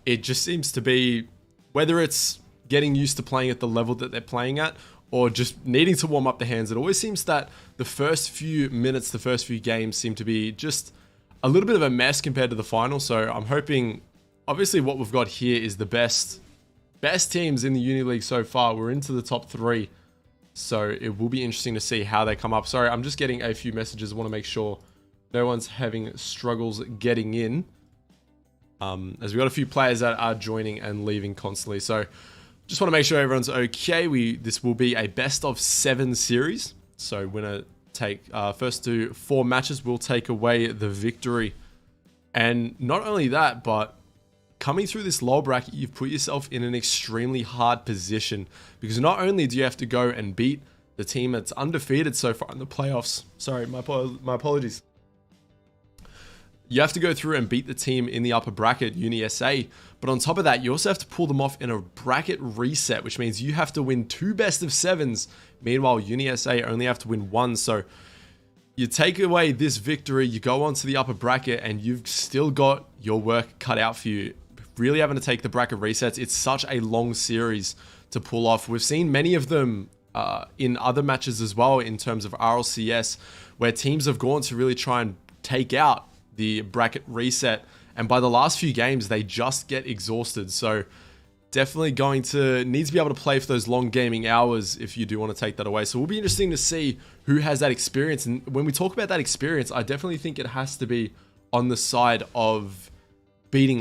It just seems to be, whether it's getting used to playing at the level that they're playing at, or just needing to warm up the hands, it always seems that the first few minutes, the first few games seem to be just a little bit of a mess compared to the final. So I'm hoping, obviously what we've got here is the best teams in the Uni League so far. We're into the top 3. So it will be interesting to see how they come up. Sorry, I'm just getting a few messages. I want to make sure no one's having struggles getting in. As we got a few players that are joining and leaving constantly. So just want to make sure everyone's okay. This will be a best of 7 series. So winner take first to 4 matches will take away the victory. And not only that, but coming through this lower bracket, you've put yourself in an extremely hard position, because not only do you have to go and beat the team that's undefeated so far in the playoffs. Sorry, my apologies. You have to go through and beat the team in the upper bracket, Uni SA. But on top of that, you also have to pull them off in a bracket reset, which means you have to win 2 best of 7s. Meanwhile, Uni SA only have to win 1. So you take away this victory, you go on to the upper bracket, and you've still got your work cut out for you. Really having to take the bracket resets. It's such a long series to pull off. We've seen many of them in other matches as well, in terms of RLCS, where teams have gone to really try and take out the bracket reset, and by the last few games they just get exhausted. So definitely going to need to be able to play for those long gaming hours if you do want to take that away. So it will be interesting to see who has that experience. And when we talk about that experience, I definitely think it has to be on the side of beating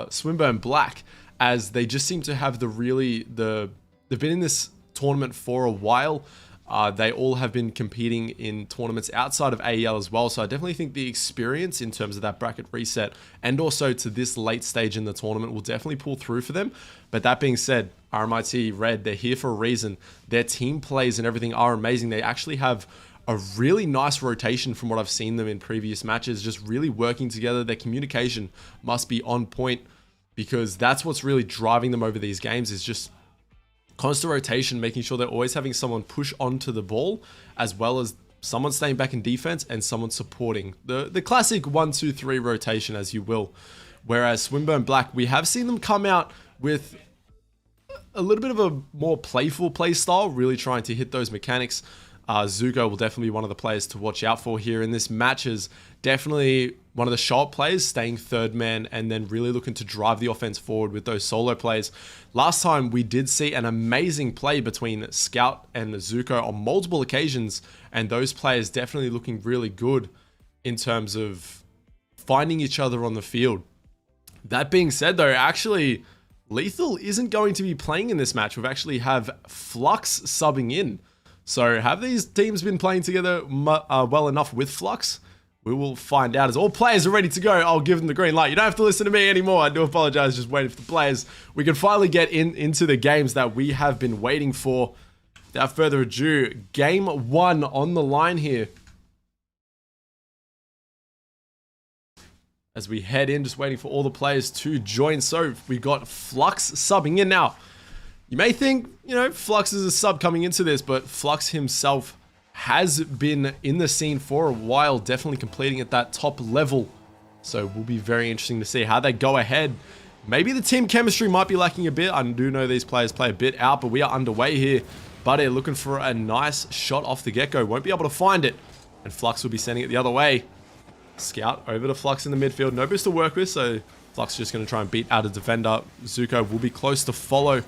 Swinburne Black, as they just seem to have they've been in this tournament for a while. They all have been competing in tournaments outside of AEL as well. So I definitely think the experience in terms of that bracket reset, and also to this late stage in the tournament, will definitely pull through for them. But that being said, RMIT Red, they're here for a reason. Their team plays and everything are amazing. They actually have a really nice rotation from what I've seen them in previous matches, just really working together. Their communication must be on point, because that's what's really driving them over these games, is just constant rotation, making sure they're always having someone push onto the ball, as well as someone staying back in defense and someone supporting. The classic 1-2-3 rotation, as you will. Whereas Swinburne Black, we have seen them come out with a little bit of a more playful play style, really trying to hit those mechanics. Zuko will definitely be one of the players to watch out for here in this match. Is definitely one of the sharp players, staying third man and then really looking to drive the offense forward with those solo plays. Last time we did see an amazing play between Scout and Zuko on multiple occasions, and those players definitely looking really good in terms of finding each other on the field. That being said though, actually Lethal isn't going to be playing in this match. We've actually have Flux subbing in. So have these teams been playing together well enough with Flux? We will find out. As all players are ready to go, I'll give them the green light. You don't have to listen to me anymore. I do apologize, just waiting for the players. We can finally get into the games that we have been waiting for. Without further ado, game 1 on the line here. As we head in, just waiting for all the players to join. So we got Flux subbing in now. You may think, Flux is a sub coming into this, but Flux himself has been in the scene for a while, definitely completing at that top level. So it will be very interesting to see how they go ahead. Maybe the team chemistry might be lacking a bit. I do know these players play a bit out, but we are underway here. Buddy looking for a nice shot off the get-go. Won't be able to find it. And Flux will be sending it the other way. Scout over to Flux in the midfield. No boost to work with, so Flux just going to try and beat out a defender. Zuko will be close to follow.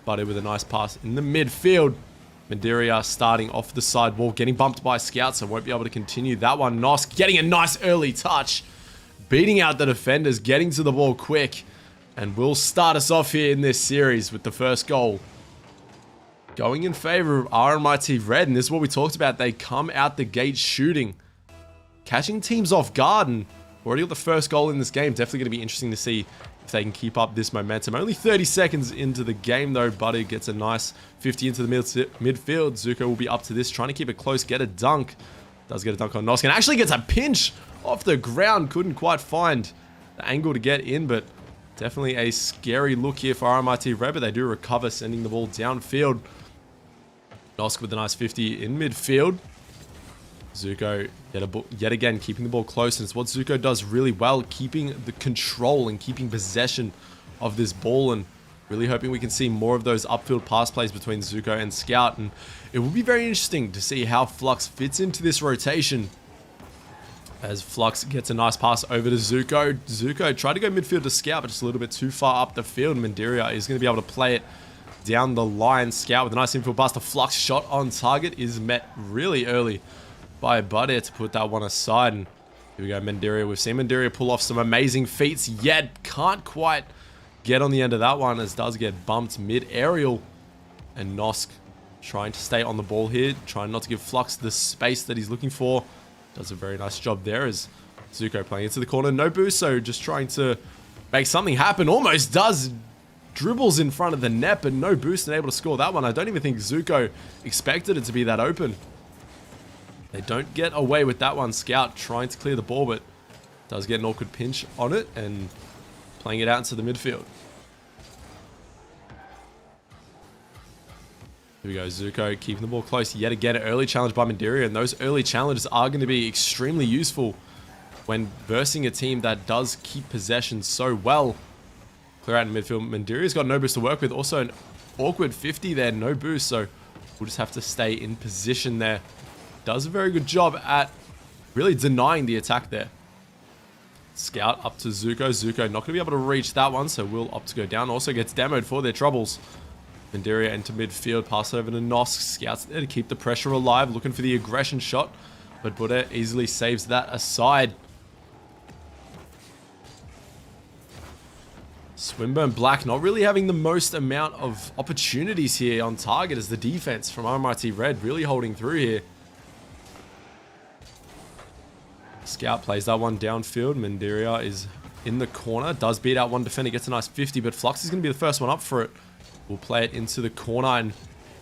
Buddy with a nice pass in the midfield. Mandiria starting off the side wall, getting bumped by Scout, so won't be able to continue that one. Nosk getting a nice early touch. Beating out the defenders, getting to the ball quick. And will start us off here in this series with the first goal. Going in favor of RMIT Red, and this is what we talked about. They come out the gate shooting. Catching teams off guard, and already got the first goal in this game. Definitely going to be interesting to see if they can keep up this momentum. Only 30 seconds into the game though. Buddy gets a nice 50 into the midfield. Zuko will be up to this, trying to keep it close, get a dunk. Does get a dunk on Nosk, and actually gets a pinch off the ground. Couldn't quite find the angle to get in, but definitely a scary look here for RMIT Red, but they do recover, sending the ball downfield. Nosk with a nice 50 in midfield. Zuko yet again keeping the ball close, and it's what Zuko does really well, keeping the control and keeping possession of this ball, and really hoping we can see more of those upfield pass plays between Zuko and Scout. And it will be very interesting to see how Flux fits into this rotation, as Flux gets a nice pass over to Zuko. Zuko tried to go midfield to Scout, but just a little bit too far up the field. Mandiria is going to be able to play it down the line. Scout with a nice infield pass to Flux. Shot on target is met really early by Buddy to put that one aside. And here we go, Mandiria. We've seen Mandiria pull off some amazing feats, yet can't quite get on the end of that one, as does get bumped mid-aerial. And Nosk trying to stay on the ball here, trying not to give Flux the space that he's looking for. Does a very nice job there, as Zuko playing into the corner. No boost, so just trying to make something happen. Almost does. Dribbles in front of the net, but no boost and able to score that one. I don't even think Zuko expected it to be that open. They don't get away with that one. Scout trying to clear the ball, but does get an awkward pinch on it and playing it out into the midfield. Here we go, Zuko keeping the ball close yet again. An early challenge by Mandiria, and those early challenges are going to be extremely useful when versing a team that does keep possession so well. Clear out in midfield. Mandiria's got no boost to work with. Also an awkward 50 there, no boost, so we'll just have to stay in position there. Does a very good job at really denying the attack there. Scout up to Zuko. Zuko not going to be able to reach that one, so will opt to go down. Also gets demoed for their troubles. Mandiria into midfield, pass over to Nosk. Scouts there to keep the pressure alive, looking for the aggression shot, but Buddha easily saves that aside. Swinburne Black not really having the most amount of opportunities here on target, as the defense from RMIT Red really holding through here. Scout plays that one downfield. Mandiria is in the corner, does beat out one defender, gets a nice 50, but Flux is going to be the first one up for it. We'll play it into the corner, and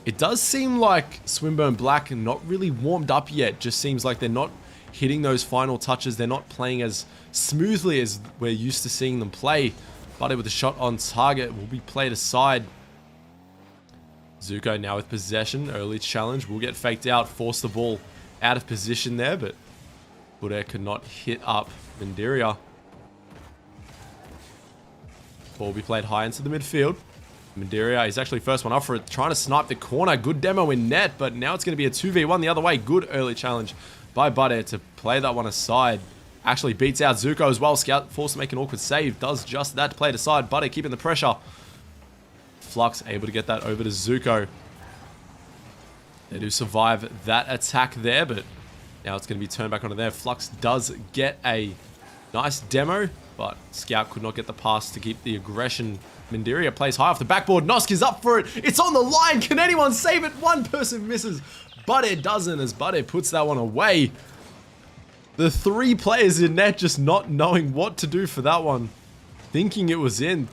it does seem like Swinburne Black not really warmed up yet. Just seems like they're not hitting those final touches. They're not playing as smoothly as we're used to seeing them play. Buddy with a shot on target will be played aside. Zuko now with possession. Early challenge will get faked out, force the ball out of position there, but Buddha could not hit up Mandiria. Ball will be played high into the midfield. Mandiria is actually first one up for it, trying to snipe the corner. Good demo in net, but now it's going to be a 2v1 the other way. Good early challenge by Buddy to play that one aside. Actually beats out Zuko as well. Scout forced to make an awkward save. Does just that to play it aside. Buddy keeping the pressure. Flux able to get that over to Zuko. They do survive that attack there, but now it's going to be turned back onto there. Flux does get a nice demo, but Scout could not get the pass to keep the aggression. Mandiria plays high off the backboard. Nosk is up for it. It's on the line. Can anyone save it? One person misses, but it doesn't, as Buddy puts that one away. The three players in net just not knowing what to do for that one. Thinking it was in.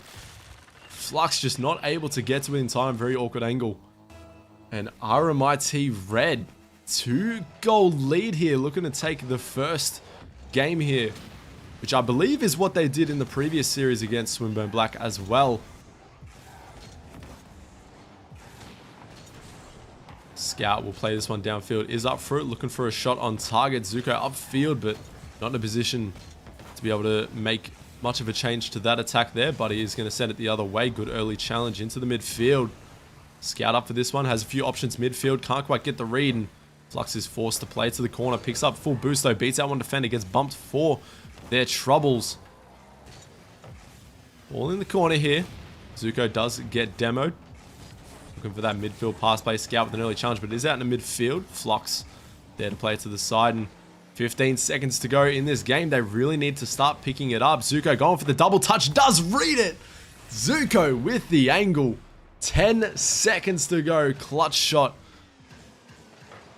Flux just not able to get to it in time. Very awkward angle. And RMIT Red, 2-goal lead here. Looking to take the first game here, which I believe is what they did in the previous series against Swinburne Black as well. Scout will play this one downfield, is up for it, looking for a shot on target. Zuko upfield, but not in a position to be able to make much of a change to that attack there, but he is going to send it the other way. Good early challenge into the midfield. Scout up for this one, has a few options midfield, can't quite get the read, and Flux is forced to play to the corner. Picks up full boost though, beats out one defender, gets bumped for their troubles. All in the corner here. Zuko does get demoed. Looking for that midfield pass by Scout with an early challenge, but it is out in the midfield. Flux there to play it to the side, and 15 seconds to go in this game. They really need to start picking it up. Zuko going for the double touch, does read it. Zuko with the angle. 10 seconds to go. Clutch shot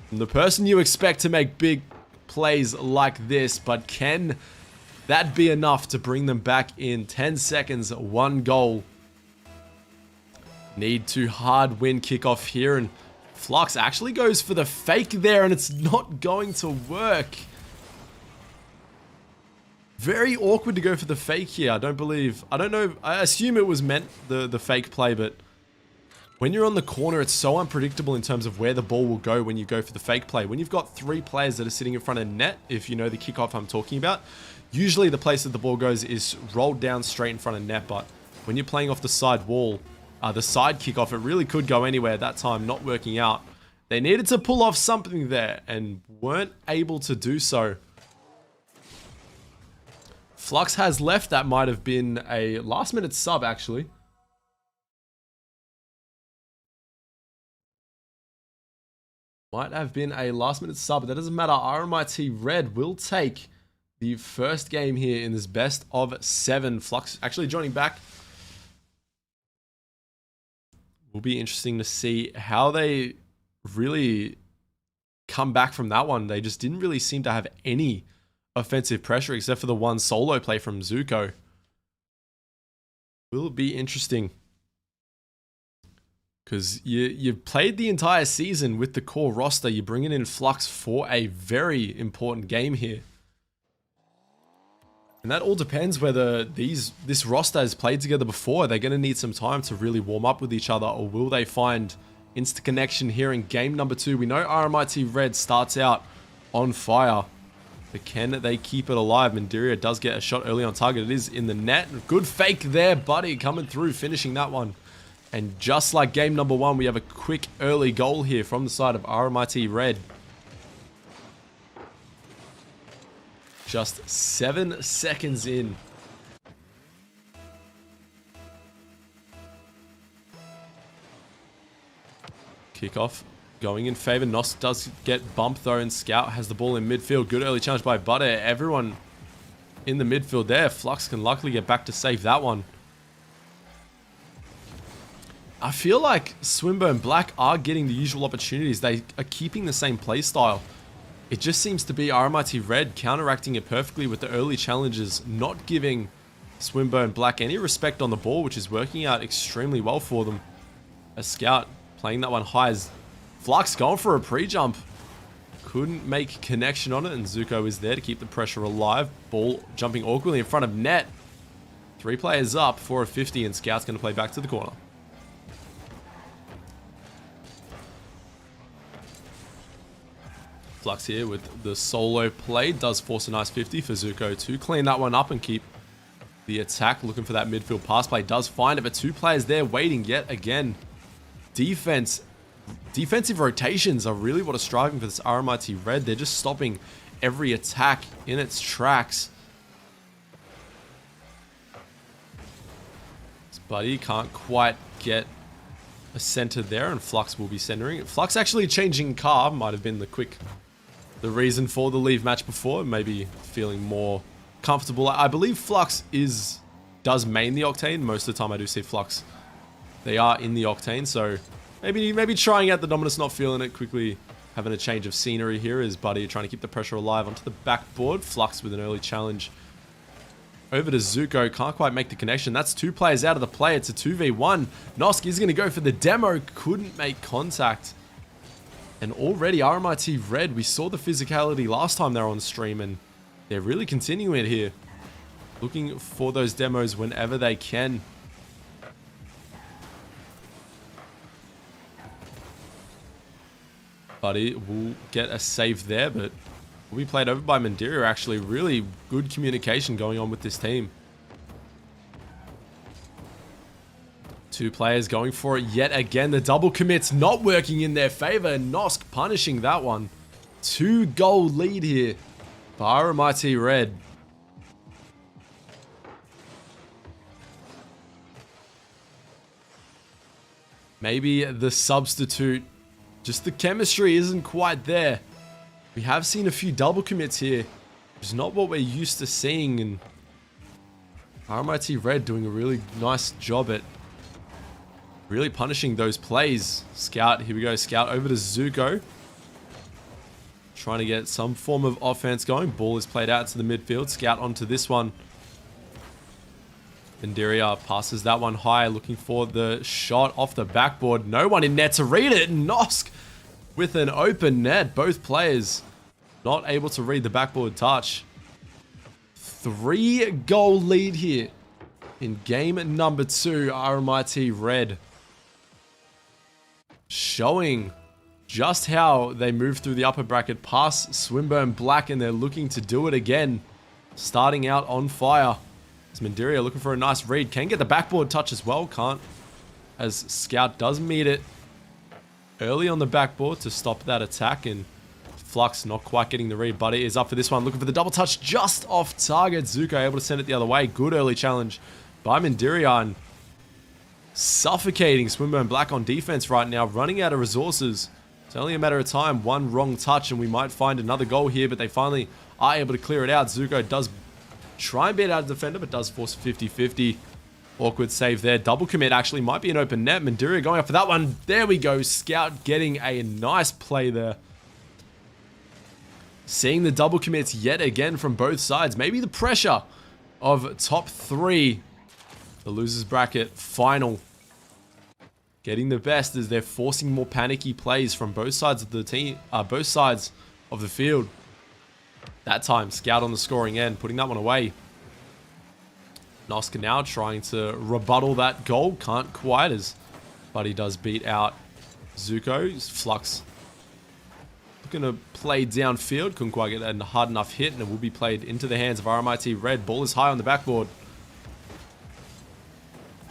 from the person you expect to make big plays like this, but can that be enough to bring them back in? 10 seconds, 1 goal. Need to hard win kickoff here, and Flux actually goes for the fake there, and it's not going to work. Very awkward to go for the fake here. I don't know. I assume it was meant the fake play, but When you're on the corner, it's so unpredictable in terms of where the ball will go when you go for the fake play. When you've got 3 players that are sitting in front of net, if you know the kickoff I'm talking about, usually the place that the ball goes is rolled down straight in front of net. But when you're playing off the side wall, the side kickoff, it really could go anywhere. That time not working out. They needed to pull off something there and weren't able to do so. Flux has left. That might have been a last-minute sub, actually. Might have been a last-minute sub, but that doesn't matter. RMIT Red will take the first game here in this best of 7. Flux actually joining back. Will be interesting to see how they really come back from that one. They just didn't really seem to have any offensive pressure except for the one solo play from Zuko. Will be interesting. Because you've played the entire season with the core roster. You're bringing in Flux for a very important game here. And that all depends whether this roster has played together before. They're going to need some time to really warm up with each other, or will they find instant connection here in game number 2? We know RMIT Red starts out on fire, but can they keep it alive? Mandiria does get a shot early on target. It is in the net. Good fake there, buddy, coming through, finishing that one. And just like game number 1, we have a quick early goal here from the side of RMIT Red. Just 7 seconds in. Kickoff going in favor. Nosk does get bumped though, and Scout has the ball in midfield. Good early challenge by Butter. Everyone in the midfield there. Flux can luckily get back to save that one. I feel like Swinburne Black are getting the usual opportunities. They are keeping the same play style. It just seems to be RMIT Red counteracting it perfectly with the early challenges, not giving Swinburne Black any respect on the ball, which is working out extremely well for them. A Scout playing that one high as Flux going for a pre-jump. Couldn't make connection on it, and Zuko is there to keep the pressure alive. Ball jumping awkwardly in front of net. 3 players up for a 50, and Scout's going to play back to the corner. Flux here with the solo play. Does force a nice 50 for Zuko to clean that one up and keep the attack. Looking for that midfield pass play. Does find it, but 2 players there waiting yet again. Defensive rotations are really what are striving for this RMIT Red. They're just stopping every attack in its tracks. This buddy can't quite get a center there, and Flux will be centering. Flux actually changing car might have been the reason for the leave match before. Maybe feeling more comfortable. I believe Flux does main the Octane. Most of the time I do see Flux. They are in the Octane, so maybe trying out the Dominus, not feeling it, quickly having a change of scenery here as Buddy trying to keep the pressure alive onto the backboard. Flux with an early challenge. Over to Zuko, can't quite make the connection. That's 2 players out of the play. It's a 2v1. Nosk is going to go for the demo. Couldn't make contact. And already RMIT Red, we saw the physicality last time they were on stream, and they're really continuing it here. Looking for those demos whenever they can. Buddy will get a save there, but will be played over by Mandiria. Actually, really good communication going on with this team. 2 players going for it yet again. The double commit's not working in their favor, and Nosk punishing that one. 2-goal lead here for RMIT Red. Maybe the substitute, just the chemistry isn't quite there. We have seen a few double commits here. It's not what we're used to seeing, and RMIT Red doing a really nice job at really punishing those plays. Scout, here we go. Scout over to Zuko. Trying to get some form of offense going. Ball is played out to the midfield. Scout onto this one. Mandiria passes that one high, looking for the shot off the backboard. No one in net to read it. Nosk with an open net. Both players not able to read the backboard touch. 3-goal lead here in game number 2. RMIT Red. showing just how they move through the upper bracket past Swinburne Black, and they're looking to do it again. Starting out on fire. As Mandiria looking for a nice read. Can get the backboard touch as well. Can't. As Scout does meet it early on the backboard to stop that attack, and Flux not quite getting the read, but it is up for this one. Looking for the double touch just off target. Zuko able to send it the other way. Good early challenge by Mandiria. Suffocating Swinburne Black on defense right now. Running out of resources. It's only a matter of time. One wrong touch and we might find another goal here, but they finally are able to clear it out. Zuko does try and beat out a defender, but does force 50-50. Awkward save there. Double commit actually might be an open net. Mandiria going up for that one. There we go. Scout getting a nice play there. Seeing the double commits yet again from both sides. Maybe the pressure of top 3. The losers bracket final. Getting the best as they're forcing more panicky plays from both sides of the team, both sides of the field. That time, Scout on the scoring end, putting that one away. Noska now trying to rebuttal that goal. Can't quite, as Buddy does beat out Zuko. Flux looking to play downfield. Couldn't quite get a hard enough hit, and it will be played into the hands of RMIT Red. Ball is high on the backboard.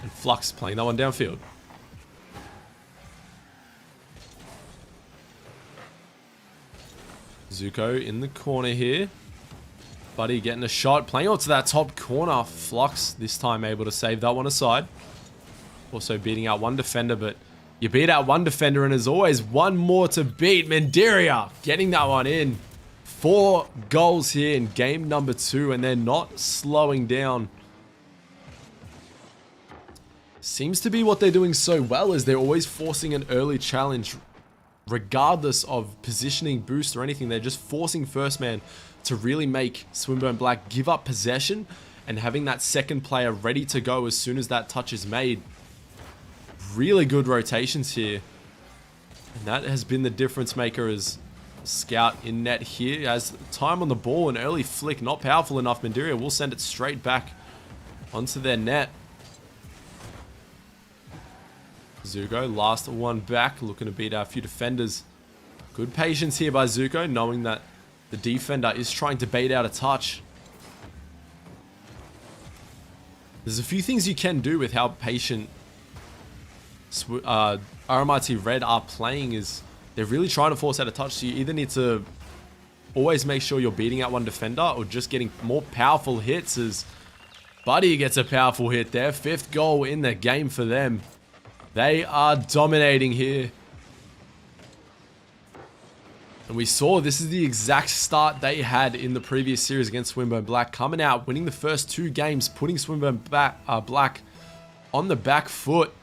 And Flux playing that one downfield. Zuko in the corner here. Buddy getting a shot. Playing onto that top corner. Flux this time able to save that one aside. Also beating out one defender, but you beat out one defender and there's always one more to beat. Mandiria getting that one in. 4 goals here in game number 2, and they're not slowing down. Seems to be what they're doing so well, is they're always forcing an early challenge. Regardless of positioning, boost, or anything, they're just forcing first man to really make Swinburne Black give up possession, and having that second player ready to go as soon as that touch is made. Really good rotations here. And that has been the difference maker, as Scout in net here. Has time on the ball, an early flick, not powerful enough. Mandiria will send it straight back onto their net. Zuko, last one back, looking to beat out a few defenders. Good patience here by Zuko, knowing that the defender is trying to bait out a touch. There's a few things you can do with how patient RMIT Red are playing, is they're really trying to force out a touch, so you either need to always make sure you're beating out one defender or just getting more powerful hits, as Buddy gets a powerful hit there. 5th goal in the game for them. They are dominating here. And we saw this is the exact start they had in the previous series against Swinburne Black. Coming out, winning the first 2 games, putting Swinburne Black on the back foot.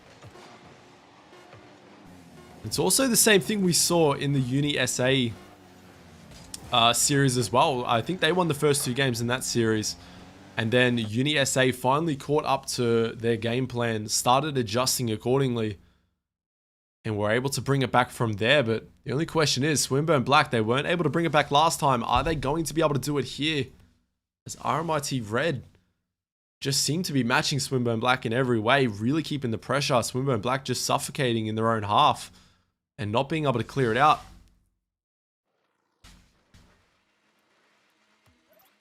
It's also the same thing we saw in the Uni SA series as well. I think they won the first 2 games in that series. And then Uni SA finally caught up to their game plan, started adjusting accordingly, and were able to bring it back from there. But the only question is, Swinburne Black, they weren't able to bring it back last time. Are they going to be able to do it here? As RMIT Red just seem to be matching Swinburne Black in every way, really keeping the pressure. Swinburne Black just suffocating in their own half and not being able to clear it out.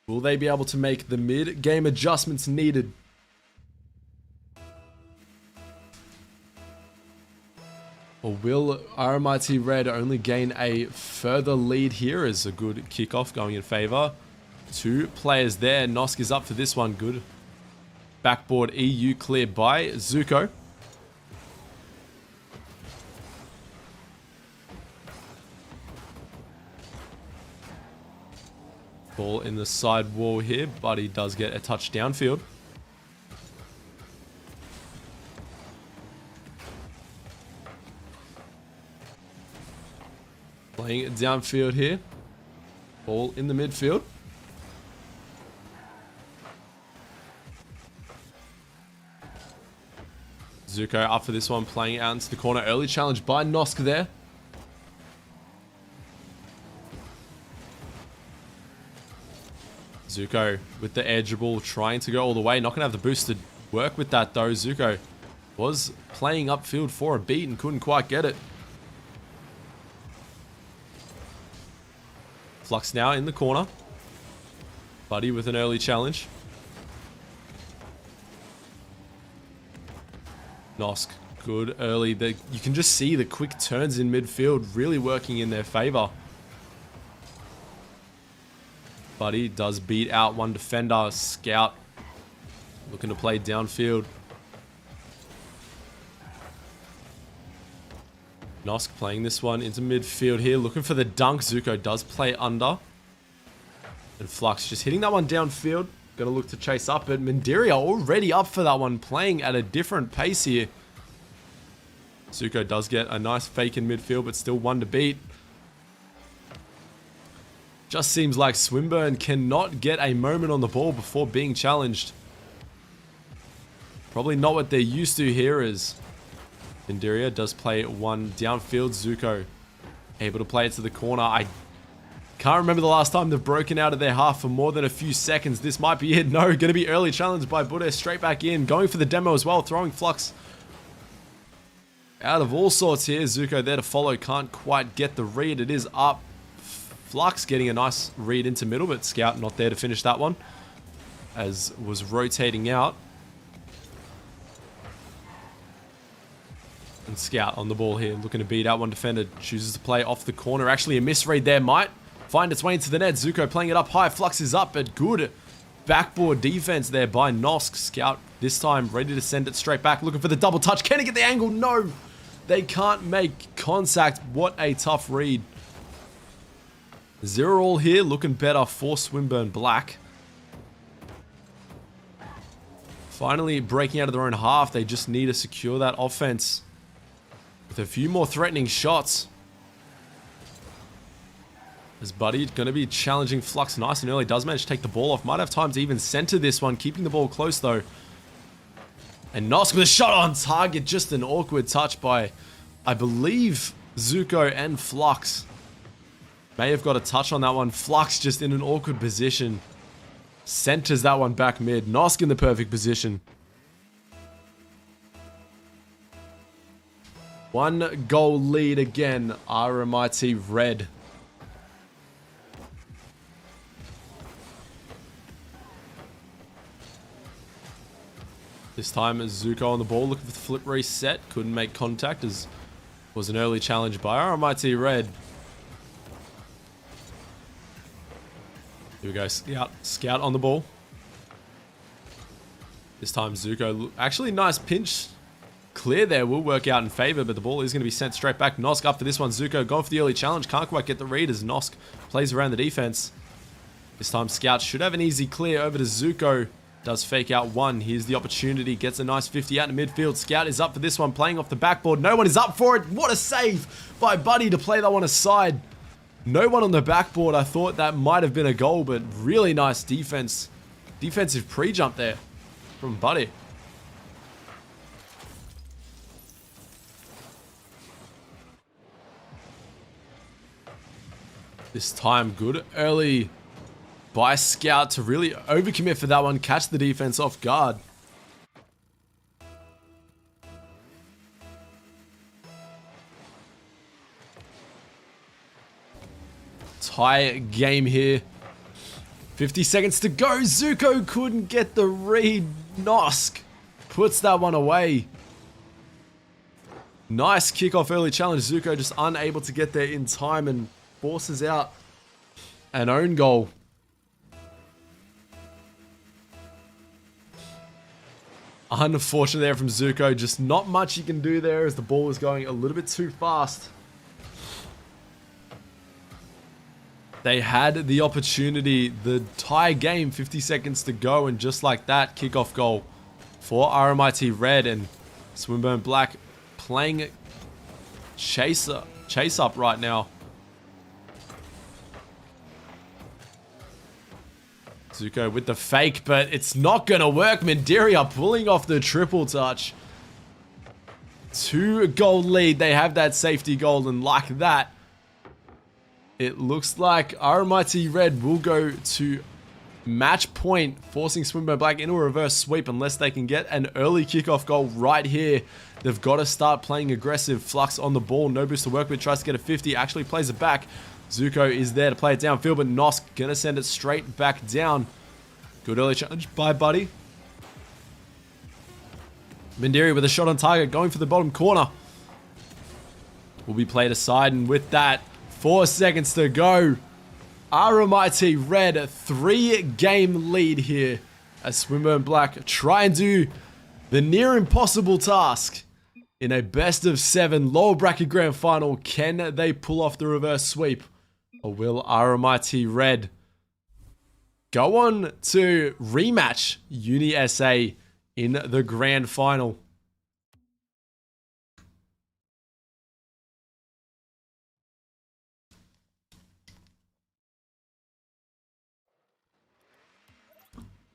Will they be able to make the mid-game adjustments needed? Or will RMIT Red only gain a further lead here? As a good kickoff going in favor. 2 players there. Nosk is up for this one. Good. Backboard EU cleared by Zuko. Ball in the side wall here, but he does get a touch downfield. Playing it downfield here. Ball in the midfield. Zuko up for this one, playing out into the corner. Early challenge by Nosk there. Zuko with the edge ball, trying to go all the way. Not going to have the boost to work with that though. Zuko was playing upfield for a beat and couldn't quite get it. Flux now in the corner. Buddy with an early challenge. Nosk, good early. You can just see the quick turns in midfield really working in their favor. Buddy does beat out one defender. Scout looking to play downfield. Nosk playing this one into midfield here, looking for the dunk. Zuko does play under. And Flux just hitting that one downfield. Gonna look to chase up, but Mandiria already up for that one, playing at a different pace here. Zuko does get a nice fake in midfield, but still one to beat. Just seems like Swinburne cannot get a moment on the ball before being challenged. Probably not what they're used to here is. Mandiria does play one downfield. Zuko able to play it to the corner. I can't remember the last time they've broken out of their half for more than a few seconds. This might be it. No, going to be early challenge by Buddha. Straight back in. Going for the demo as well. Throwing Flux out of all sorts here. Zuko there to follow. Can't quite get the read. It is up. Flux getting a nice read into middle, but Scout not there to finish that one. As was rotating out. And Scout on the ball here, looking to beat out one defender. Chooses to play off the corner. Actually, a misread there might find its way into the net. Zuko playing it up high. Flux is up, but good backboard defense there by Nosk. Scout this time ready to send it straight back. Looking for the double touch. Can he get the angle? No. They can't make contact. What a tough read. 0-all here. Looking better for Swinburne Black. Finally breaking out of their own half. They just need to secure that offense with a few more threatening shots. As Buddy going to be challenging Flux nice and early. Does manage to take the ball off. Might have time to even center this one. Keeping the ball close though. And Nosk with a shot on target. Just an awkward touch by, I believe, Zuko and Flux. May have got a touch on that one. Flux just in an awkward position. Centers that one back mid. Nosk in the perfect position. 1 goal lead again. RMIT Red. This time is Zuko on the ball, looking for the flip reset. Couldn't make contact as was an early challenge by RMIT Red. Here we go, Scout on the ball. This time Zuko, actually nice pinch clear there, will work out in favor, but the ball is going to be sent straight back. Nosk up for this one. Zuko going for the early challenge, can't quite get the read as Nosk plays around the defense. This time Scout should have an easy clear over to Zuko. Does fake out one. Here's the opportunity. Gets a nice 50 out in midfield. Scout is up for this one, playing off the backboard. No one is up for it. What a save by Buddy to play that one aside. No one on the backboard. I thought that might have been a goal, but really nice defense. Defensive pre-jump there from Buddy. This time, good early by Scout to really overcommit for that one. Catch the defense off guard. Tie game here. 50 seconds to go. Zuko couldn't get the read. Nosk puts that one away. Nice kickoff early challenge. Zuko just unable to get there in time and forces out an own goal. Unfortunate there from Zuko. Just not much you can do there as the ball is going a little bit too fast. They had the opportunity, the tie game, 50 seconds to go, and just like that, kickoff goal for RMIT Red, and Swinburne Black playing chase up right now. Zuko with the fake, but it's not going to work. Mandiria pulling off the triple touch. 2-goal lead. They have that safety goal, and like that, it looks like RMIT Red will go to match point, forcing Swinburne Black into a reverse sweep unless they can get an early kickoff goal right here. They've got to start playing aggressive. Flux on the ball. No boost to work with. Tries to get a 50. Actually plays it back. Zuko is there to play it downfield, but Nosk gonna send it straight back down. Good early challenge by Buddy. Mandiri with a shot on target, going for the bottom corner. Will be played aside, and with that, 4 seconds to go. RMIT Red, 3-game lead here as Swinburne Black try and do the near impossible task in a best of 7 lower bracket grand final. Can they pull off the reverse sweep, or will RMIT Red go on to rematch Uni SA in the grand final?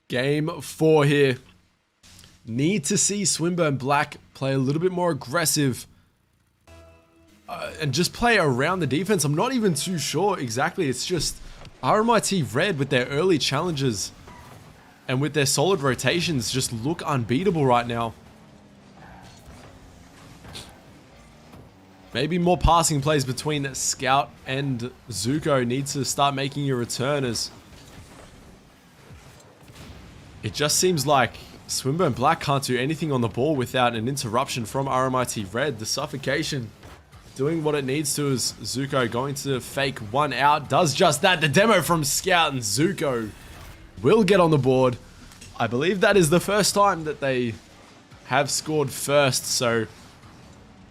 Game 4 here. Need to see Swinburne Black play a little bit more aggressive and just play around the defense. I'm not even too sure exactly. It's just RMIT Red with their early challenges and with their solid rotations just look unbeatable right now. Maybe more passing plays between Scout and Zuko need to start making a return, as it just seems like Swinburne Black can't do anything on the ball without an interruption from RMIT Red. The suffocation doing what it needs to, is Zuko going to fake one out. Does just that. The demo from Scout, and Zuko will get on the board. I believe that is the first time that they have scored first, so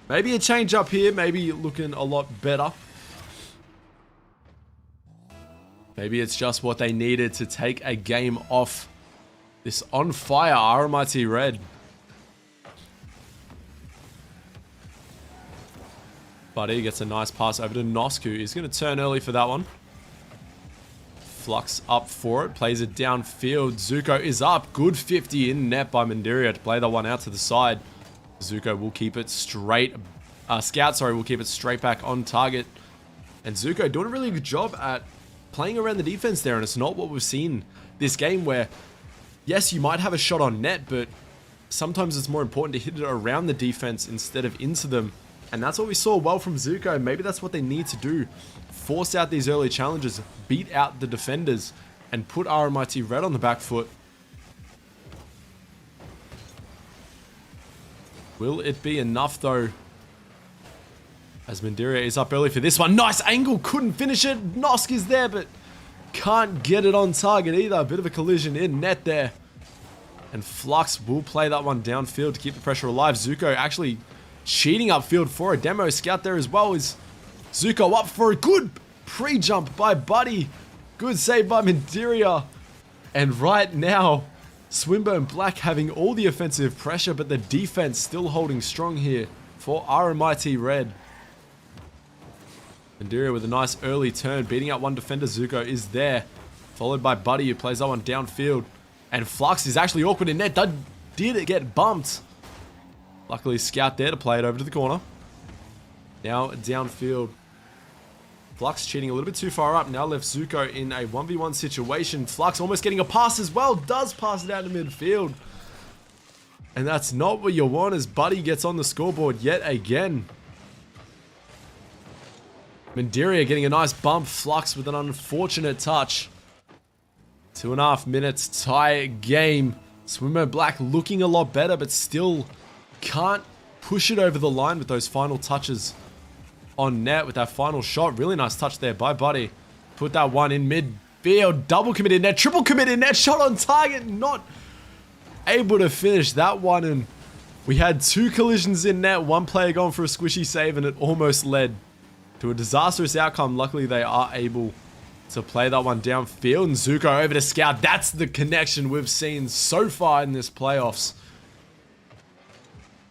maybe a change up here, maybe looking a lot better. Maybe it's just what they needed to take a game off this on fire RMIT Red. Buddy gets a nice pass over to Nosk, who is going to turn early for that one. Flux up for it, plays it downfield. Zuko is up. Good 50 in net by Mandiria to play that one out to the side. Zuko will keep it straight. Scout, sorry, will keep it straight back on target. And Zuko doing a really good job at playing around the defense there, and it's not what we've seen this game where, yes, you might have a shot on net, but sometimes it's more important to hit it around the defense instead of into them. And that's what we saw well from Zuko. Maybe that's what they need to do. Force out these early challenges, beat out the defenders, and put RMIT Red on the back foot. Will it be enough though? As Mandiria is up early for this one. Nice angle, couldn't finish it. Nosk is there, but can't get it on target either. A bit of a collision in net there. And Flux will play that one downfield to keep the pressure alive. Zuko actually cheating upfield for a demo. Scout there as well. Is Zuko up for a good pre-jump by Buddy. Good save by Mandiria. And right now, Swinburne Black having all the offensive pressure, but the defense still holding strong here for RMIT Red. Mandiria with a nice early turn, beating out one defender. Zuko is there, followed by Buddy, who plays that one downfield. And Flux is actually awkward in net. Did it get bumped? Luckily, Scout there to play it over to the corner. Now downfield. Flux cheating a little bit too far up. Now left Zuko in a 1v1 situation. Flux almost getting a pass as well. Does pass it out to midfield. And that's not what you want, as Buddy gets on the scoreboard yet again. Mandiria getting a nice bump. Flux with an unfortunate touch. 2.5 minutes tie game. Swinburne Black looking a lot better, but still can't push it over the line with those final touches on net with that final shot. Really nice touch there by Buddy. Put that one in midfield. Double commit in net. Triple commit in net. Shot on target. Not able to finish that one. And we had 2 collisions in net. One player going for a squishy save, and it almost led to a disastrous outcome. Luckily, they are able to play that one downfield. And Zuko over to Scout. That's the connection we've seen so far in this playoffs.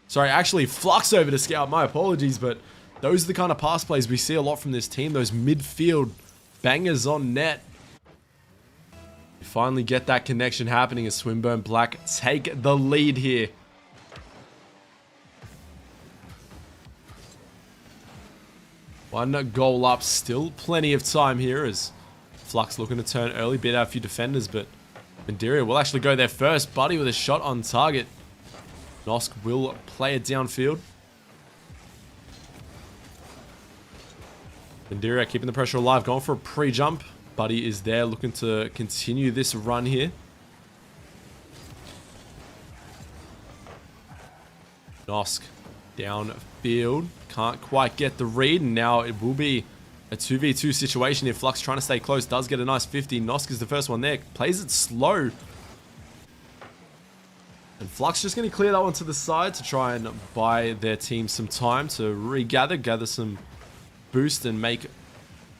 Sorry, actually, Flux over to Scout. My apologies, but those are the kind of pass plays we see a lot from this team. Those midfield bangers on net. We finally get that connection happening as Swinburne Black take the lead here. One goal up. Still plenty of time here as Flux looking to turn early. Beat out a few defenders, but Mandiria will actually go there first. Buddy with a shot on target. Nosk will play it downfield. Mandira keeping the pressure alive, going for a pre-jump. Buddy is there looking to continue this run here. Nosk downfield. Can't quite get the read. And now it will be a 2v2 situation here. Flux trying to stay close. Does get a nice 50. Nosk is the first one there. Plays it slow. And Flux just going to clear that one to the side to try and buy their team some time to regather, gather some boost and make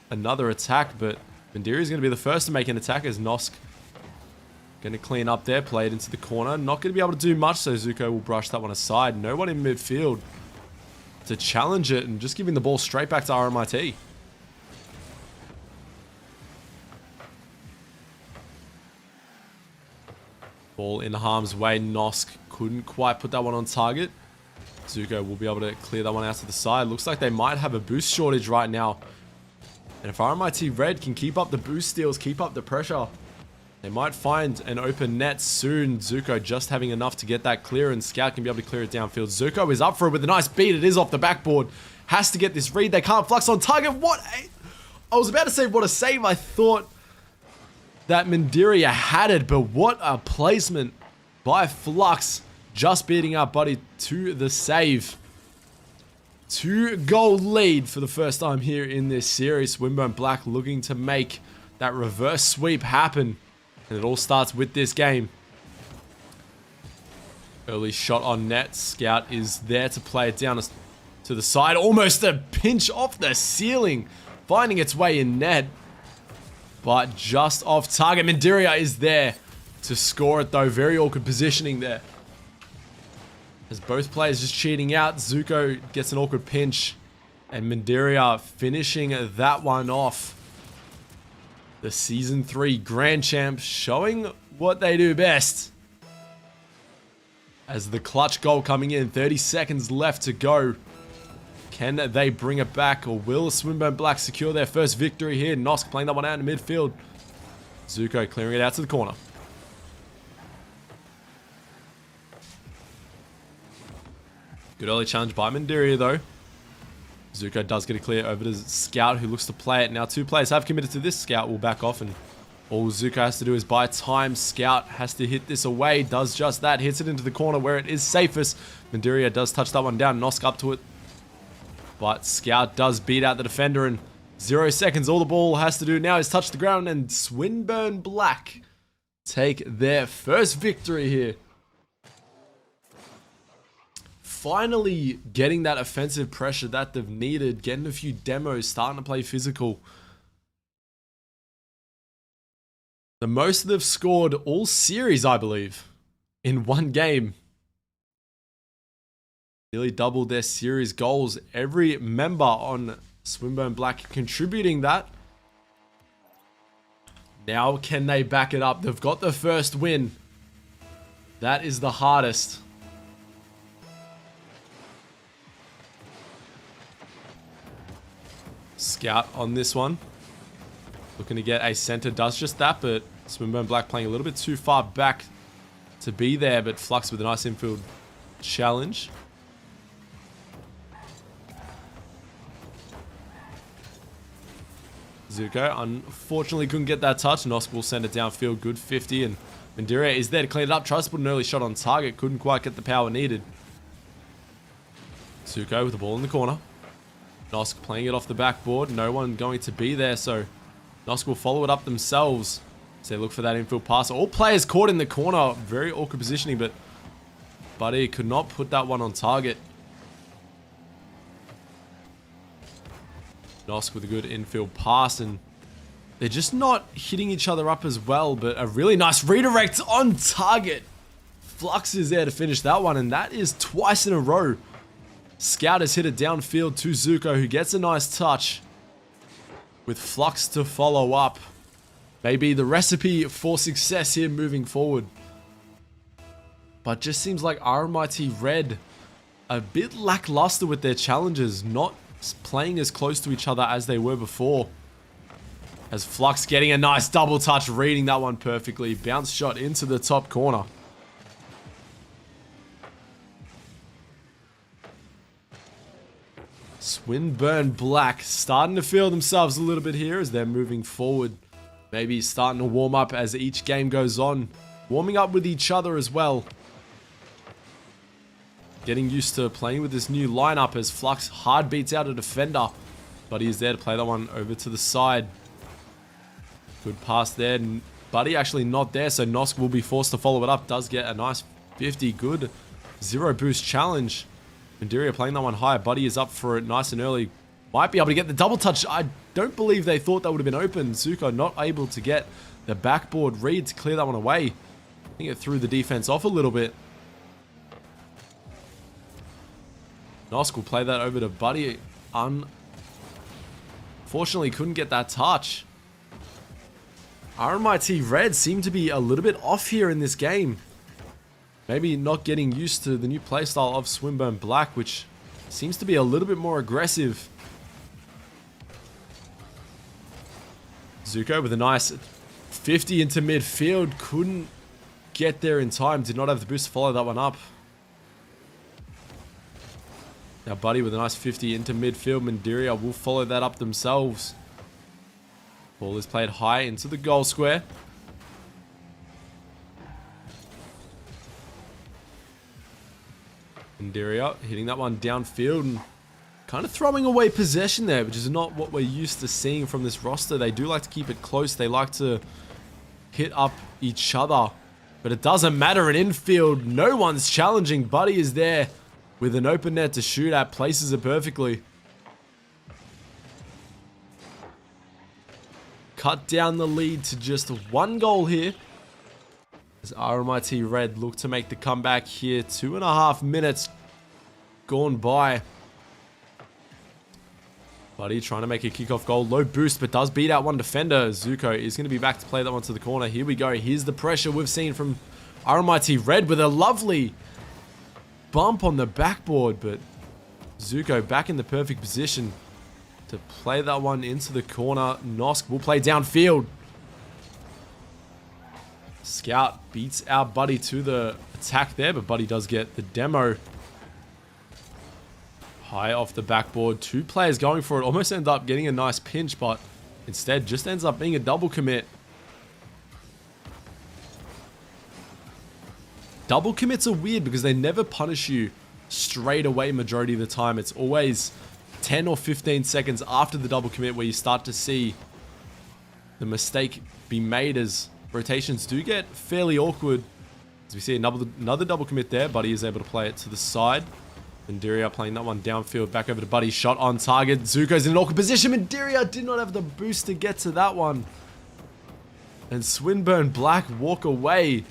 another attack. But Mandiri is going to be the first to make an attack as Nosk going to clean up there, play it into the corner. Not going to be able to do much, so Zuko will brush that one aside. No one in midfield to challenge it and just giving the ball straight back to RMIT. Ball in harm's way. Nosk couldn't quite put that one on target. Zuko will be able to clear that one out to the side. Looks like they might have a boost shortage right now. And if RMIT Red can keep up the boost steals, keep up the pressure, they might find an open net soon. Zuko just having enough to get that clear, and Scout can be able to clear it downfield. Zuko is up for it with a nice beat. It is off the backboard. Has to get this read. They can't Flux on target. What I was about to say what a save. I thought that Mandiria had it, but what a placement by Flux. Just beating up Buddy to the save. 2-goal lead for the first time here in this series. Swinburne Black looking to make that reverse sweep happen. And it all starts with this game. Early shot on net. Scout is there to play it down to the side. Almost a pinch off the ceiling. Finding its way in net. But just off target. Mandiria is there to score it though. Very awkward positioning there. As both players just cheating out. Zuko gets an awkward pinch. And Mandiria finishing that one off. The Season 3 Grand Champs showing what they do best. As the clutch goal coming in. 30 seconds left to go. Can they bring it back, or will Swinburne Black secure their first victory here? Nosk playing that one out in midfield. Zuko clearing it out to the corner. Good early challenge by Mandiria though. Zuko does get a clear over to Scout, who looks to play it. Now 2 players have committed to this. Scout will back off, and all Zuko has to do is buy time. Scout has to hit this away. Does just that. Hits it into the corner where it is safest. Mandiria does touch that one down. Nosk up to it. But Scout does beat out the defender in 0 seconds. All the ball has to do now is touch the ground, and Swinburne Black take their first victory here. Finally getting that offensive pressure that they've needed. Getting a few demos, starting to play physical. The most they've scored all series, I believe, in one game. Nearly doubled their series goals. Every member on Swinburne Black contributing that. Now can they back it up? They've got the first win. That is the hardest. Scout on this one. Looking to get a center. Does just that, but Swinburne Black playing a little bit too far back to be there, but Flux with a nice infield challenge. Zuko unfortunately couldn't get that touch. Nosk will send it downfield. Good 50, and Mandiria is there to clean it up. Tries to put an early shot on target. Couldn't quite get the power needed. Zuko with the ball in the corner. Nosk playing it off the backboard. No one going to be there, so Nosk will follow it up themselves. So they look for that infield pass. All players caught in the corner. Very awkward positioning, but Buddy could not put that one on target. Nosk with a good infield pass, and they're just not hitting each other up as well, but a really nice redirect on target. Flux is there to finish that one, and that is twice in a row. Scout has hit it downfield to Zuko, who gets a nice touch with Flux to follow up. Maybe the recipe for success here moving forward. But just seems like RMIT Red a bit lackluster with their challenges, not playing as close to each other as they were before. As Flux getting a nice double touch, reading that one perfectly. Bounce shot into the top corner. Swinburne Black starting to feel themselves a little bit here as they're moving forward. Maybe starting to warm up as each game goes on. Warming up with each other as well. Getting used to playing with this new lineup as Flux hard beats out a defender. Buddy is there to play that one over to the side. Good pass there. Buddy actually not there, so Nosk will be forced to follow it up. Does get a nice 50. Good zero boost challenge. Mandiria playing that one high. Buddy is up for it nice and early. Might be able to get the double touch. I don't believe they thought that would have been open. Zuko not able to get the backboard read to clear that one away. I think it threw the defense off a little bit. Nosk will play that over to Buddy. Unfortunately, couldn't get that touch. RMIT Red seem to be a little bit off here in this game. Maybe not getting used to the new playstyle of Swinburne Black, which seems to be a little bit more aggressive. Zuko with a nice 50 into midfield. Couldn't get there in time. Did not have the boost to follow that one up. Now Buddy with a nice 50 into midfield. Mandiria will follow that up themselves. Ball is played high into the goal square. Mandiria hitting that one downfield and kind of throwing away possession there, which is not what we're used to seeing from this roster. They do like to keep it close. They like to hit up each other. But it doesn't matter. In infield, no one's challenging. Buddy is there with an open net to shoot at. Places it perfectly. Cut down the lead to just one goal here. As RMIT Red look to make the comeback here. 2.5 minutes gone by. Buddy trying to make a kickoff goal. Low boost, but does beat out one defender. Zuko is going to be back to play that one to the corner. Here we go. Here's the pressure we've seen from RMIT Red with a lovely bump on the backboard. But Zuko back in the perfect position to play that one into the corner. Nosk will play downfield. Scout beats our Buddy to the attack there, but Buddy does get the demo. High off the backboard. Two players going for it. Almost end up getting a nice pinch, but instead just ends up being a double commit. Double commits are weird because they never punish you straight away majority of the time. It's always 10 or 15 seconds after the double commit where you start to see the mistake be made, as rotations do get fairly awkward. As we see another double commit there. Buddy is able to play it to the side. Mandiria playing that one downfield. Back over to Buddy. Shot on target. Zuko's in an awkward position. Mandiria did not have the boost to get to that one. And Swinburne Black walk away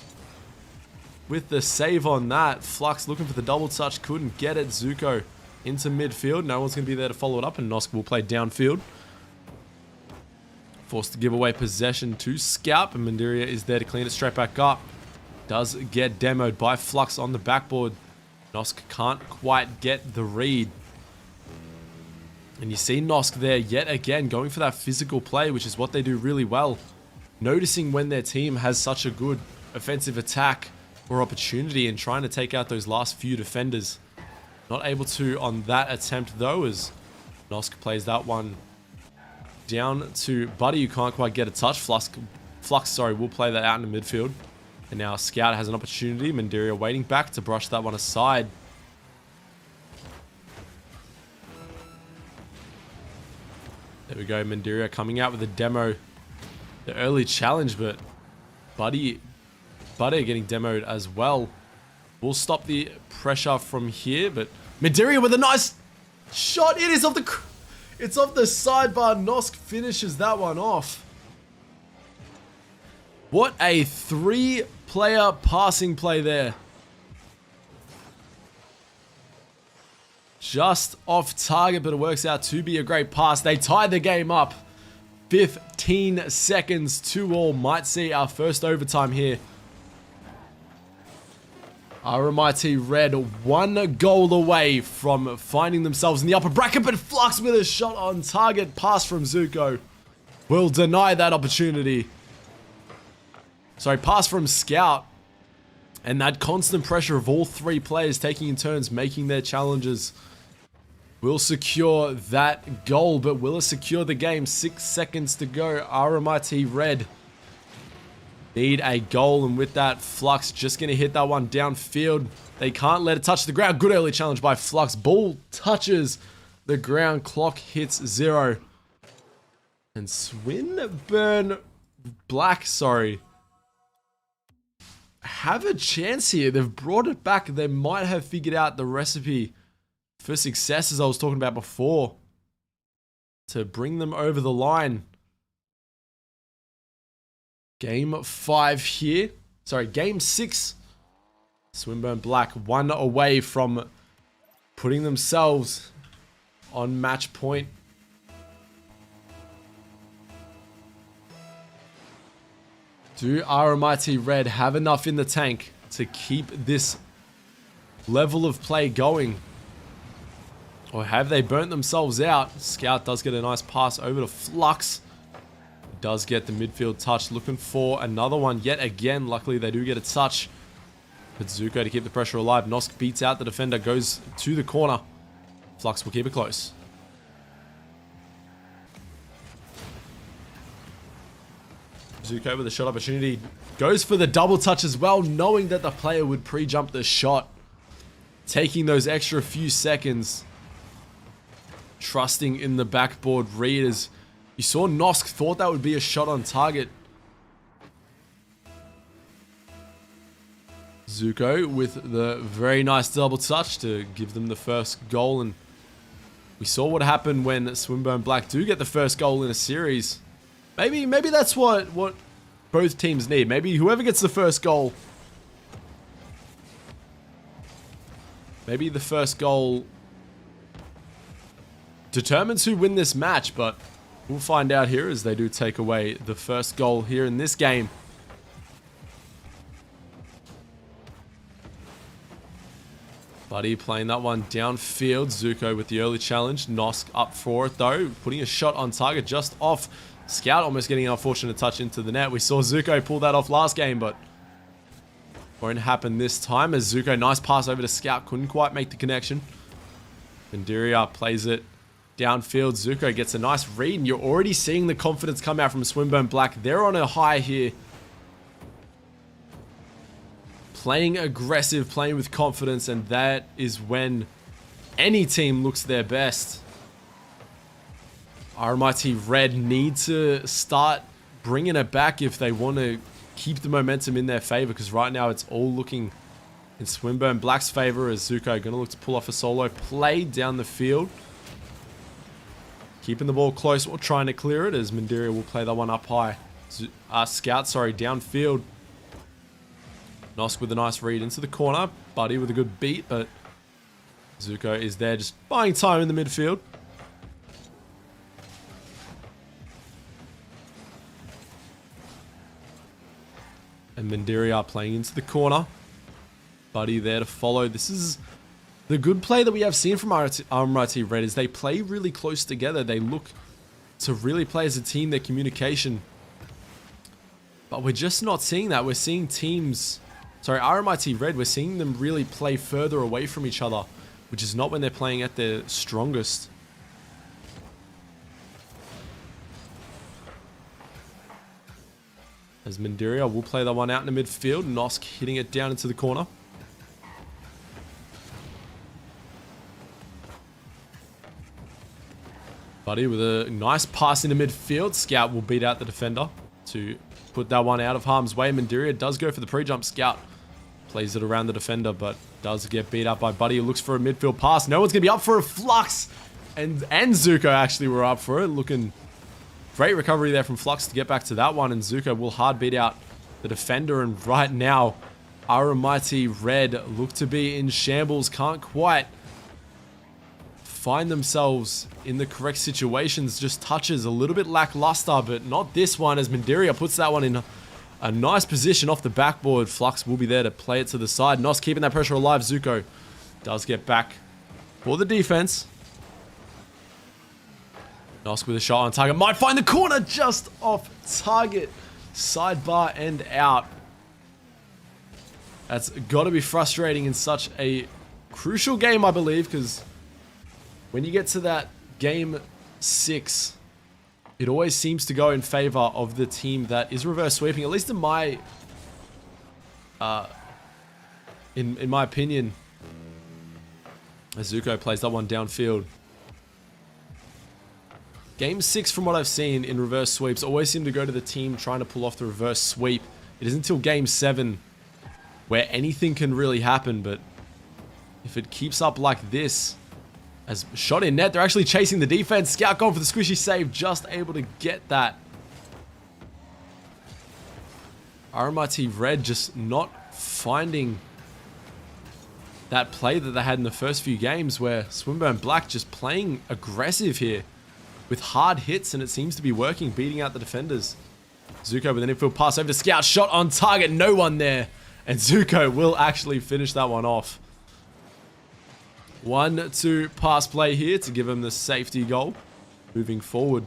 with the save on that. Flux looking for the double touch. Couldn't get it. Zuko into midfield. No one's going to be there to follow it up. And Nosk will play downfield. Forced to give away possession to Scout. And Mandiria is there to clean it straight back up. Does get demoed by Flux on the backboard. Nosk can't quite get the read. And you see Nosk there yet again going for that physical play, which is what they do really well. Noticing when their team has such a good offensive attack or opportunity and trying to take out those last few defenders. Not able to on that attempt though, as Nosk plays that one down to Buddy, who can't quite get a touch. Flux, will play that out in the midfield. And now Scout has an opportunity. Mandiria waiting back to brush that one aside. There we go. Mandiria coming out with a demo. The early challenge, but Buddy getting demoed as well. We'll stop the pressure from here, but Mandiria with a nice shot. It is off the... It's off the sidebar. Nosk finishes that one off. What a three-player passing play there. Just off target, but it works out to be a great pass. They tie the game up. 15 seconds to all. Might see our first overtime here. RMIT Red 1 goal away from finding themselves in the upper bracket, but Flux with a shot on target. Pass from Zuko will deny that opportunity. Sorry, pass from Scout. And that constant pressure of all three players taking in turns, making their challenges. will secure that goal, but will it secure the game? 6 seconds to go. RMIT Red need a goal, and with that, Flux just going to hit that one downfield. They can't let it touch the ground. Good early challenge by Flux. Ball touches the ground. Clock hits 0. And Swinburne Black, have a chance here. They've brought it back. They might have figured out the recipe for success, as I was talking about before, to bring them over the line. Game 5 here. Game 6. Swinburne Black 1 away from putting themselves on match point. Do RMIT Red have enough in the tank to keep this level of play going? Or have they burnt themselves out? Scout does get a nice pass over to Flux. Does get the midfield touch. Looking for another one yet again. Luckily, they do get a touch. But Zuko to keep the pressure alive. Nosk beats out the defender. Goes to the corner. Flux will keep it close. Zuko with a shot opportunity. Goes for the double touch as well, knowing that the player would pre-jump the shot. Taking those extra few seconds. Trusting in the backboard readers. You saw Nosk thought that would be a shot on target. Zuko with the very nice double touch to give them the first goal. And we saw what happened when Swinburne Black do get the first goal in a series. Maybe that's what both teams need. Maybe whoever gets the first goal. Maybe the first goal determines who win this match, but we'll find out here as they do take away the first goal here in this game. Buddy playing that one downfield. Zuko with the early challenge. Nosk up for it though. Putting a shot on target just off. Scout almost getting an unfortunate touch into the net. We saw Zuko pull that off last game, but won't happen this time as Zuko, nice pass over to Scout. Couldn't quite make the connection. Vendiria plays it downfield. Zuko gets a nice read, and you're already seeing the confidence come out from Swinburne Black. They're on a high here. Playing aggressive, playing with confidence, and that is when any team looks their best. RMIT Red need to start bringing it back if they want to keep the momentum in their favor, because right now it's all looking in Swinburne Black's favor as Zuko going to look to pull off a solo play down the field. Keeping the ball close or trying to clear it as Mandiria will play that one up high. Scout, downfield. Nosk with a nice read into the corner. Buddy with a good beat, but Zuko is there just buying time in the midfield. And Mandiria playing into the corner. Buddy there to follow. This is the good play that we have seen from RMIT Red is they play really close together. They look to really play as a team, their communication. But we're just not seeing that. We're seeing teams... RMIT Red, we're seeing them really play further away from each other, which is not when they're playing at their strongest. As Mandiria will play that one out in the midfield. Nosk hitting it down into the corner. Buddy with a nice pass into midfield. Scout will beat out the defender to put that one out of harm's way. Mandiria does go for the pre-jump. Scout plays it around the defender, but does get beat up by Buddy, who looks for a midfield pass. No one's going to be up for a Flux. And Zuko actually were up for it. Looking great recovery there from Flux to get back to that one. And Zuko will hard beat out the defender. And right now, RMIT Red look to be in shambles. Can't quite find themselves in the correct situations. Just touches a little bit lackluster, but not this one as Mandiria puts that one in a nice position off the backboard. Flux will be there to play it to the side. Nos keeping that pressure alive. Zuko does get back for the defense. Nos with a shot on target. Might find the corner just off target. Sidebar and out. That's got to be frustrating in such a crucial game, I believe, because when you get to that game 6, it always seems to go in favor of the team that is reverse sweeping, at least in my opinion. As Zuko plays that one downfield. Game 6, from what I've seen in reverse sweeps, always seem to go to the team trying to pull off the reverse sweep. It isn't until game 7 where anything can really happen, but if it keeps up like this, as shot in net, they're actually chasing the defense. Scout going for the squishy save, just able to get that. RMIT Red just not finding that play that they had in the first few games, where Swinburne Black just playing aggressive here with hard hits, and it seems to be working, beating out the defenders. Zuko with an infield pass over to Scout, shot on target, no one there, and Zuko will actually finish that one off. 1-2 pass play here to give him the safety goal moving forward.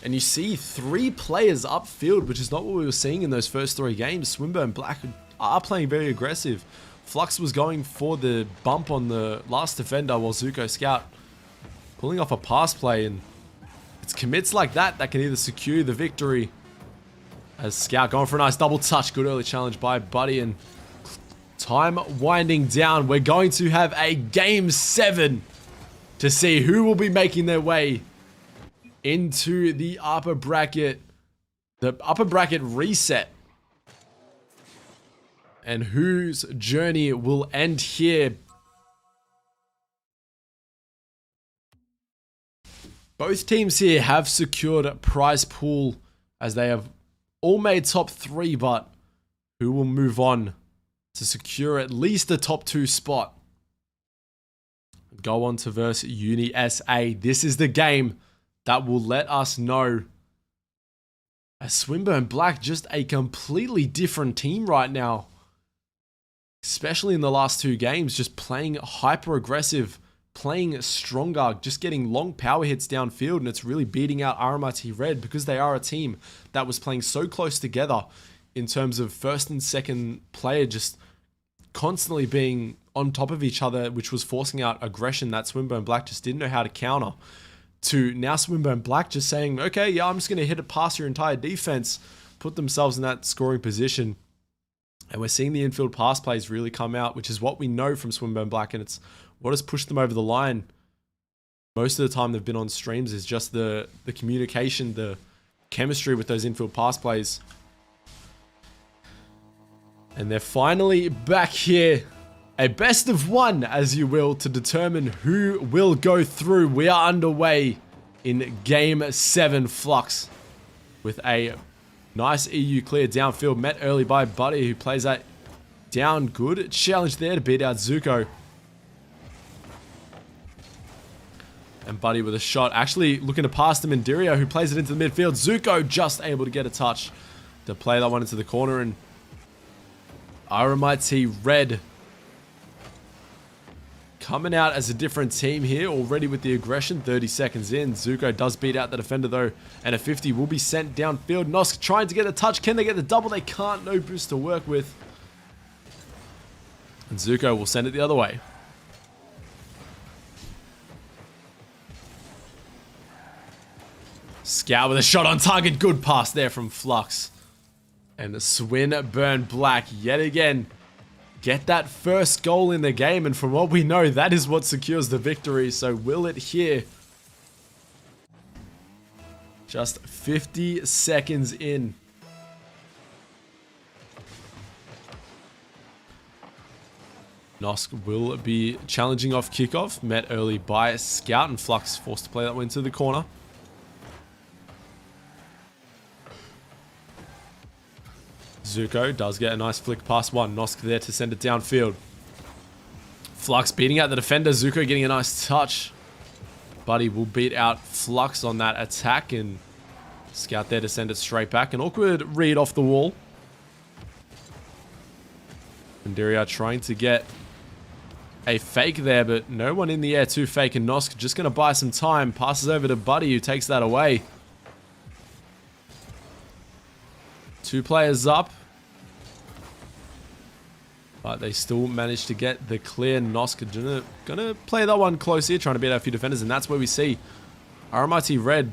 And you see 3 players upfield, which is not what we were seeing in those first 3 games. Swinburne Black are playing very aggressive. Flux was going for the bump on the last defender, while Zuko Scout pulling off a pass play, and it's commits like that that can either secure the victory. As Scout going for a nice double touch, good early challenge by Buddy, and time winding down. We're going to have a game 7 to see who will be making their way into the upper bracket reset, and whose journey will end here. Both teams here have secured a prize pool, as they have all made top 3, but who will move on to secure at least the top 2 spot? Go on to verse Uni SA. This is the game that will let us know. As Swinburne Black, just a completely different team right now. Especially in the last 2 games, just playing hyper aggressive, playing stronger, just getting long power hits downfield, and it's really beating out RMIT Red, because they are a team that was playing so close together in terms of first and second player just constantly being on top of each other, which was forcing out aggression that Swinburne Black just didn't know how to counter. To now Swinburne Black just saying, okay, yeah, I'm just going to hit it past your entire defense, put themselves in that scoring position. And we're seeing the infield pass plays really come out, which is what we know from Swinburne Black, and it's what has pushed them over the line. Most of the time they've been on streams is just the communication, the chemistry with those infield pass plays. And they're finally back here. A best of 1, as you will, to determine who will go through. We are underway in game 7. Flux with a nice EU clear downfield, met early by Buddy, who plays that down good. Challenge there to beat out Zuko. And Buddy with a shot, actually looking to pass to Mandirio, who plays it into the midfield. Zuko just able to get a touch to play that one into the corner, and RMIT Red coming out as a different team here already with the aggression. 30 seconds in. Zuko does beat out the defender though, and a 50 will be sent downfield. Nosk trying to get a touch. Can they get the double? They can't. No boost to work with. And Zuko will send it the other way. Scout with a shot on target. Good pass there from Flux. And the Swinburne Black yet again get that first goal in the game, and from what we know, that is what secures the victory. So will it here? Just 50 seconds in. Nosk will be challenging off kickoff, met early by Scout, and Flux forced to play that one into the corner. Zuko does get a nice flick past one. Nosk there to send it downfield. Flux beating out the defender. Zuko getting a nice touch. Buddy will beat out Flux on that attack, and Scout there to send it straight back. An awkward read off the wall. Mandirio trying to get a fake there, but no one in the air to fake, and Nosk just going to buy some time. Passes over to Buddy, who takes that away. 2 players up. But they still managed to get the clear. Nosk gonna play that one close here, trying to beat out a few defenders, and that's where we see RMIT Red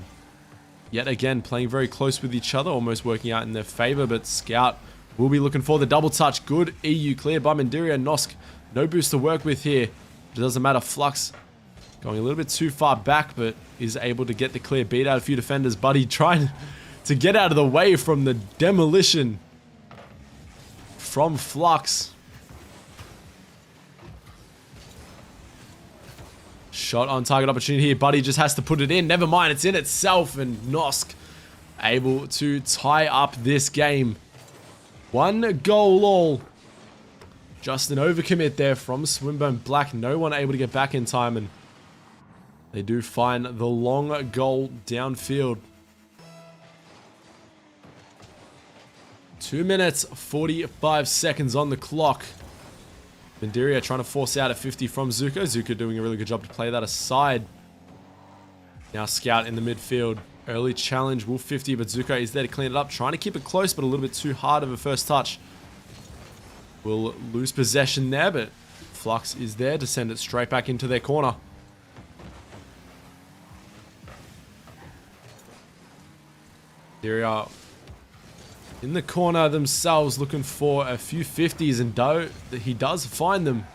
yet again playing very close with each other, almost working out in their favor, but Scout will be looking for the double touch. Good EU clear by Mandiria. Nosk, no boost to work with here. It doesn't matter. Flux going a little bit too far back, but is able to get the clear, beat out a few defenders. Buddy trying to get out of the way from the demolition from Flux. Shot on target opportunity here. Buddy just has to put it in. Never mind, it's in itself. And Nosk able to tie up this game. 1 goal all. Just an overcommit there from Swinburne Black. No one able to get back in time. And they do find the long goal downfield. 2 minutes, 45 seconds on the clock. Mandiria trying to force out a 50 from Zuko. Zuko doing a really good job to play that aside. Now Scout in the midfield. Early challenge, will 50, but Zuko is there to clean it up. Trying to keep it close, but a little bit too hard of a first touch. Will lose possession there, but Flux is there to send it straight back into their corner. Mandiria in the corner themselves, looking for a few 50s, and he does find them.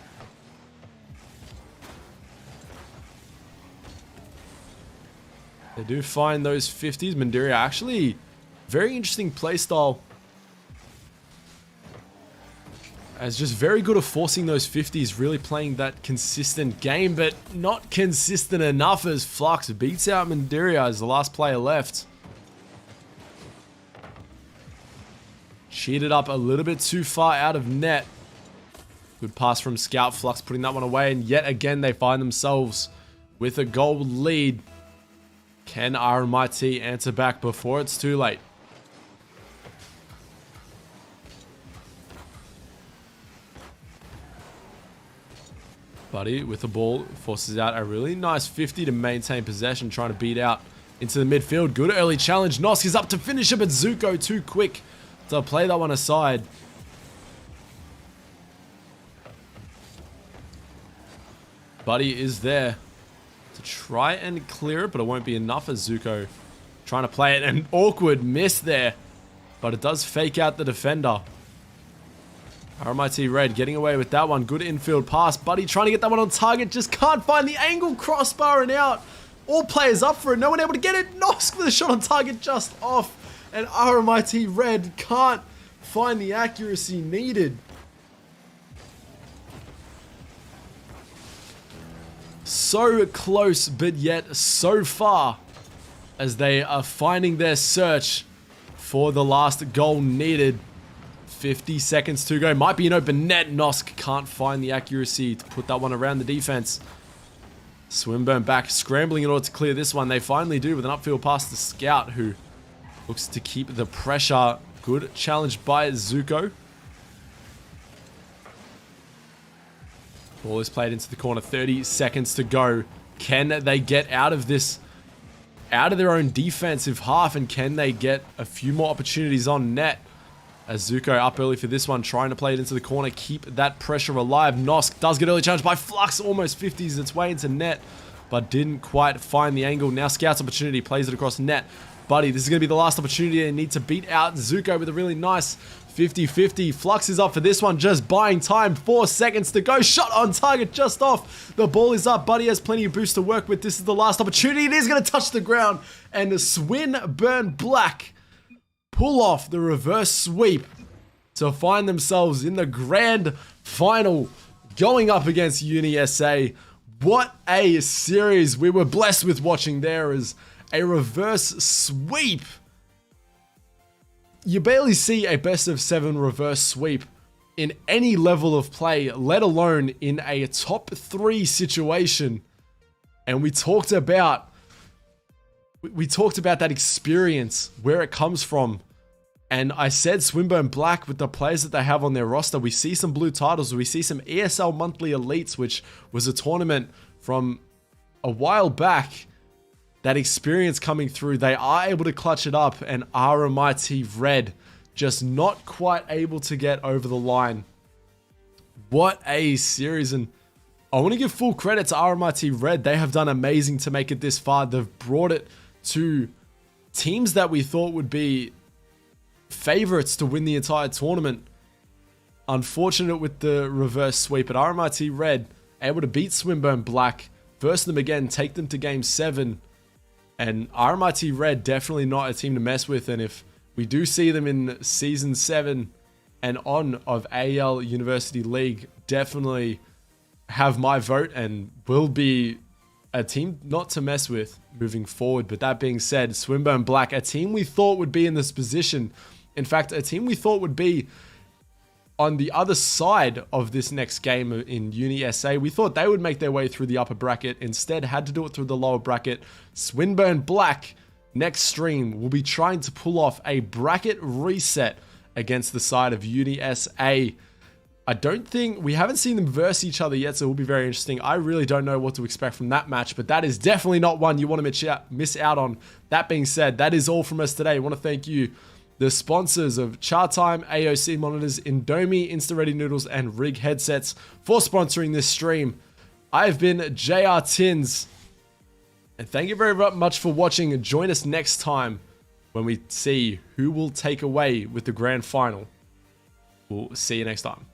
They do find those 50s. Mandiria actually, very interesting playstyle. As just very good at forcing those 50s, really playing that consistent game, but not consistent enough as Flux beats out Mandiria as the last player left. Cheated up a little bit too far out of net. Good pass from Scout. Flux putting that one away, and yet again they find themselves with a goal lead. Can RMIT answer back before it's too late? Buddy with the ball forces out a really nice 50 to maintain possession, trying to beat out into the midfield. Good early challenge. Nosk is up to finish it, but Zuko too quick to play that one aside. Buddy is there to try and clear it, but it won't be enough as Zuko trying to play it. An awkward miss there, but it does fake out the defender. RMIT Red getting away with that one. Good infield pass. Buddy trying to get that one on target. Just can't find the angle. Crossbar and out. All players up for it. No one able to get it. Nosk with a shot on target just off. And RMIT Red can't find the accuracy needed. So close, but yet so far, as they are finding their search for the last goal needed. 50 seconds to go. Might be an open net. Nosk can't find the accuracy to put that one around the defense. Swinburne back, scrambling in order to clear this one. They finally do with an upfield pass to Scout, who looks to keep the pressure. Good challenge by Zuko. Ball is played into the corner. 30 seconds to go. Can they get out of this, out of their own defensive half, and can they get a few more opportunities on net? As Zuko up early for this one, trying to play it into the corner, keep that pressure alive. Nosk does get early challenge by Flux, almost 50s its way into net, but didn't quite find the angle. Now Scout's opportunity, plays it across net. Buddy, this is going to be the last opportunity. They need to beat out Zuko with a really nice 50-50. Flux is up for this one, just buying time. 4 seconds to go. Shot on target, just off. The ball is up. Buddy has plenty of boost to work with. This is the last opportunity. It is going to touch the ground. And the Swinburne Black pull off the reverse sweep to find themselves in the grand final, going up against Uni SA. What a series we were blessed with watching there, as a reverse sweep. You barely see a best of 7 reverse sweep in any level of play, let alone in a top 3 situation. And we talked about that experience, where it comes from. And I said Swinburne Black, with the players that they have on their roster, we see some blue titles, we see some ESL monthly elites, which was a tournament from a while back. That experience coming through, they are able to clutch it up, and RMIT Red just not quite able to get over the line. What a series. And I want to give full credit to RMIT Red. They have done amazing to make it this far. They've brought it to teams that we thought would be favorites to win the entire tournament. Unfortunate with the reverse sweep, but RMIT Red able to beat Swinburne Black, verse them again, take them to game 7. And RMIT Red definitely not a team to mess with. And if we do see them in season 7 and on of AEL University League, definitely have my vote and will be a team not to mess with moving forward. But that being said, Swinburne Black, a team we thought would be in this position. In fact, a team we thought would be on the other side of this next game in Uni SA. We thought they would make their way through the upper bracket. Instead, had to do it through the lower bracket. Swinburne Black, next stream, will be trying to pull off a bracket reset against the side of Uni SA. We haven't seen them verse each other yet, so it will be very interesting. I really don't know what to expect from that match, but that is definitely not one you want to miss out on. That being said, that is all from us today. I want to thank you, the sponsors of Chatime, AOC monitors, Indomie Australia the Noodles, and Rig headsets for sponsoring this stream. I've been JrTins, and thank you very much for watching. Join us next time when we see who will take away with the grand final. We'll see you next time.